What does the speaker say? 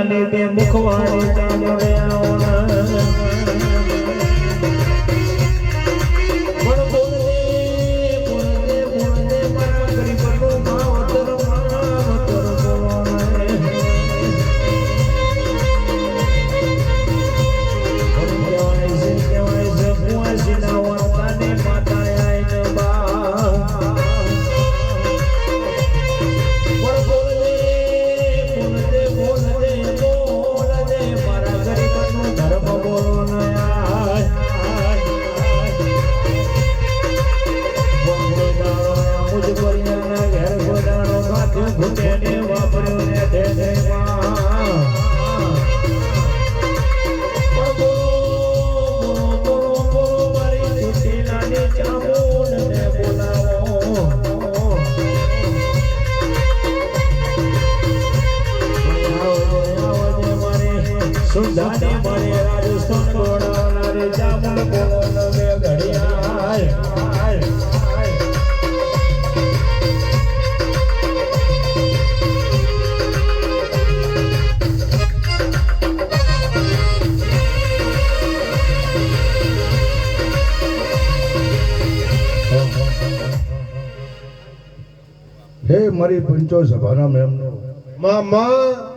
લાલી બે મુખવાળી ચામડે સુધાની મને રાજસ્થાન બોલાવનારે જામુન બોલો બે ઘડિયા હે મારી પંચો સભાના મેમનો મામા